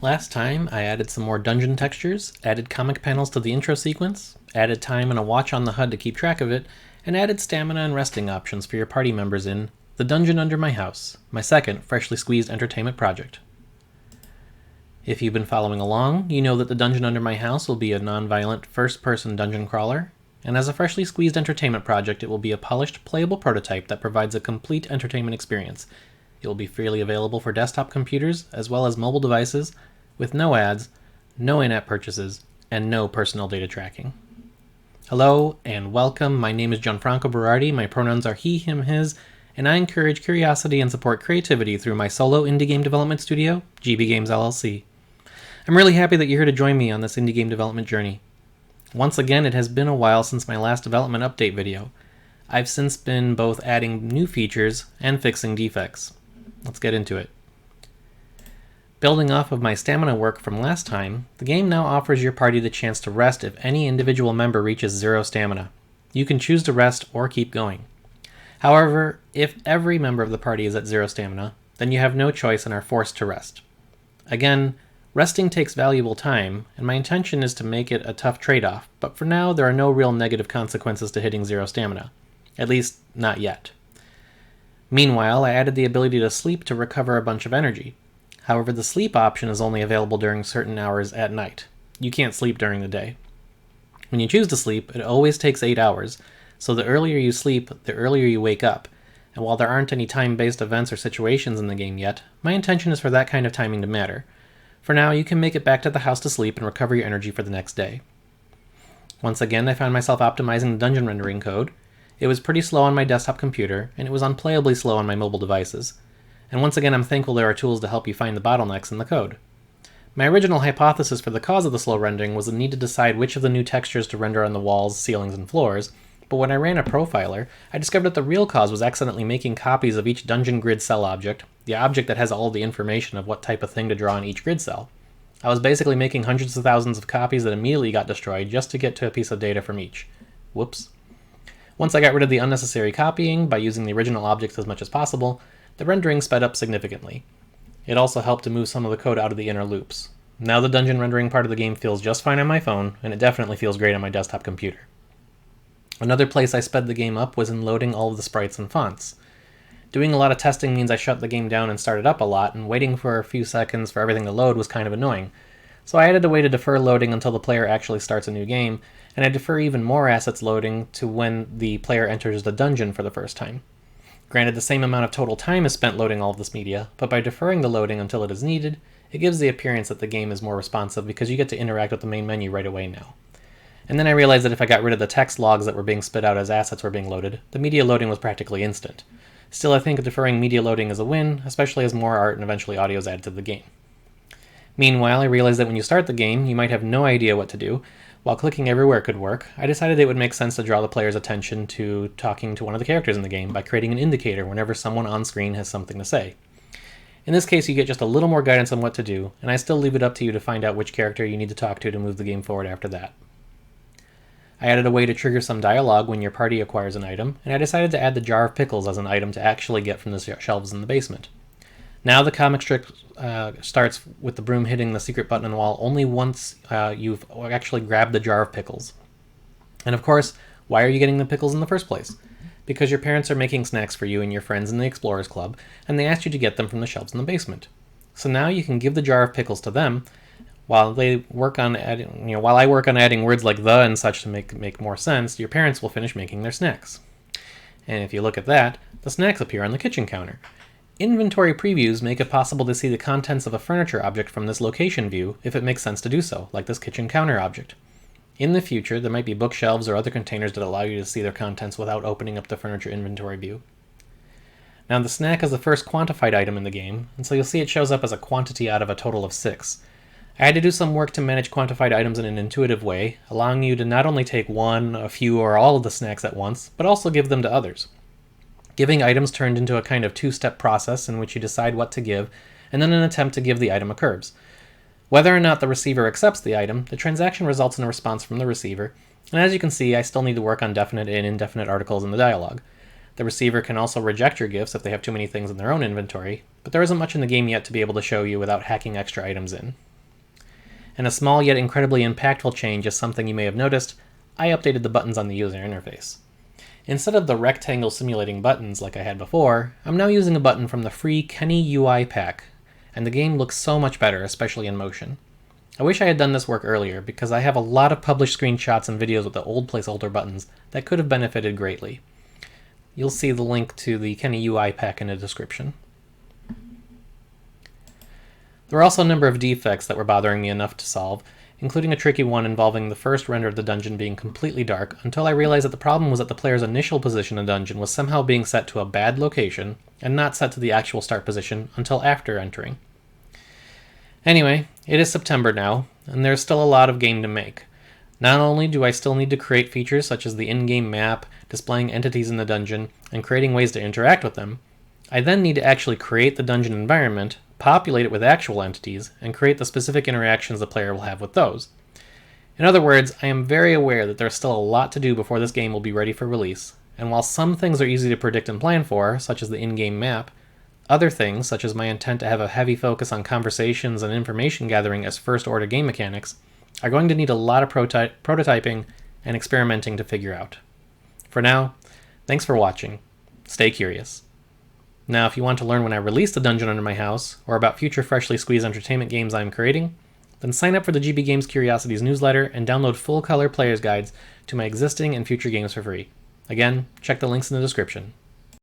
Last time, I added some more dungeon textures, added comic panels to the intro sequence, added time and a watch on the HUD to keep track of it, and added stamina and resting options for your party members in The Dungeon Under My House, my second freshly squeezed entertainment project. If you've been following along, you know that The Dungeon Under My House will be a non-violent first-person dungeon crawler, and as a freshly squeezed entertainment project, it will be a polished, playable prototype that provides a complete entertainment experience. It will be freely available for desktop computers as well as mobile devices, with no ads, no in-app purchases, and no personal data tracking. Hello and welcome. My name is Gianfranco Berardi. My pronouns are he, him, his, and I encourage curiosity and support creativity through my solo indie game development studio, GB Games LLC. I'm really happy that you're here to join me on this indie game development journey. Once again, it has been a while since my last development update video. I've since been both adding new features and fixing defects. Let's get into it. Building off of my stamina work from last time, the game now offers your party the chance to rest if any individual member reaches 0 stamina. You can choose to rest or keep going. However, if every member of the party is at 0 stamina, then you have no choice and are forced to rest. Again, resting takes valuable time, and my intention is to make it a tough trade-off, but for now there are no real negative consequences to hitting 0 stamina. At least, not yet. Meanwhile, I added the ability to sleep to recover a bunch of energy. However, the sleep option is only available during certain hours at night. You can't sleep during the day. When you choose to sleep, it always takes 8 hours, so the earlier you sleep, the earlier you wake up. And while there aren't any time-based events or situations in the game yet, my intention is for that kind of timing to matter. For now, you can make it back to the house to sleep and recover your energy for the next day. Once again, I found myself optimizing the dungeon rendering code. It was pretty slow on my desktop computer, and it was unplayably slow on my mobile devices. And once again, I'm thankful there are tools to help you find the bottlenecks in the code. My original hypothesis for the cause of the slow rendering was the need to decide which of the new textures to render on the walls, ceilings, and floors, but when I ran a profiler, I discovered that the real cause was accidentally making copies of each dungeon grid cell object, the object that has all the information of what type of thing to draw on each grid cell. I was basically making hundreds of thousands of copies that immediately got destroyed just to get to a piece of data from each. Whoops. Once I got rid of the unnecessary copying by using the original objects as much as possible, the rendering sped up significantly. It also helped to move some of the code out of the inner loops. Now the dungeon rendering part of the game feels just fine on my phone, and it definitely feels great on my desktop computer. Another place I sped the game up was in loading all of the sprites and fonts. Doing a lot of testing means I shut the game down and started up a lot, and waiting for a few seconds for everything to load was kind of annoying. So I added a way to defer loading until the player actually starts a new game, and I defer even more assets loading to when the player enters the dungeon for the first time. Granted, the same amount of total time is spent loading all of this media, but by deferring the loading until it is needed, it gives the appearance that the game is more responsive because you get to interact with the main menu right away now. And then I realized that if I got rid of the text logs that were being spit out as assets were being loaded, the media loading was practically instant. Still, I think deferring media loading is a win, especially as more art and eventually audio is added to the game. Meanwhile, I realized that when you start the game, you might have no idea what to do. While clicking everywhere could work, I decided it would make sense to draw the player's attention to talking to one of the characters in the game by creating an indicator whenever someone on screen has something to say. In this case, you get just a little more guidance on what to do, and I still leave it up to you to find out which character you need to talk to move the game forward after that. I added a way to trigger some dialogue when your party acquires an item, and I decided to add the jar of pickles as an item to actually get from the shelves in the basement. Now the comic strip starts with the broom hitting the secret button on the wall only once you've actually grabbed the jar of pickles. And of course, why are you getting the pickles in the first place? Because your parents are making snacks for you and your friends in the Explorers Club, and they asked you to get them from the shelves in the basement. So now you can give the jar of pickles to them, while I work on adding words like the and such to make more sense. Your parents will finish making their snacks. And if you look at that, the snacks appear on the kitchen counter. Inventory previews make it possible to see the contents of a furniture object from this location view if it makes sense to do so, like this kitchen counter object. In the future, there might be bookshelves or other containers that allow you to see their contents without opening up the furniture inventory view. Now the snack is the first quantified item in the game, and so you'll see it shows up as a quantity out of a total of 6. I had to do some work to manage quantified items in an intuitive way, allowing you to not only take one, a few, or all of the snacks at once, but also give them to others. Giving items turned into a kind of two-step process in which you decide what to give, and then an attempt to give the item occurs. Whether or not the receiver accepts the item, the transaction results in a response from the receiver, and as you can see, I still need to work on definite and indefinite articles in the dialogue. The receiver can also reject your gifts if they have too many things in their own inventory, but there isn't much in the game yet to be able to show you without hacking extra items in. And a small yet incredibly impactful change is something you may have noticed. I updated the buttons on the user interface. Instead of the rectangle simulating buttons like I had before, I'm now using a button from the free Kenny UI pack, and the game looks so much better, especially in motion. I wish I had done this work earlier, because I have a lot of published screenshots and videos with the old placeholder buttons that could have benefited greatly. You'll see the link to the Kenny UI pack in the description. There were also a number of defects that were bothering me enough to solve, including a tricky one involving the first render of the dungeon being completely dark, until I realized that the problem was that the player's initial position in the dungeon was somehow being set to a bad location, and not set to the actual start position until after entering. Anyway, it is September now, and there's still a lot of game to make. Not only do I still need to create features such as the in-game map, displaying entities in the dungeon, and creating ways to interact with them, I then need to actually create the dungeon environment, populate it with actual entities, and create the specific interactions the player will have with those. In other words, I am very aware that there's still a lot to do before this game will be ready for release, and while some things are easy to predict and plan for, such as the in-game map, other things, such as my intent to have a heavy focus on conversations and information gathering as first-order game mechanics, are going to need a lot of prototyping and experimenting to figure out. For now, thanks for watching. Stay curious. Now, if you want to learn when I release the Dungeon Under My House, or about future freshly squeezed entertainment games I am creating, then sign up for the GB Games Curiosities newsletter and download full-color player's guides to my existing and future games for free. Again, check the links in the description.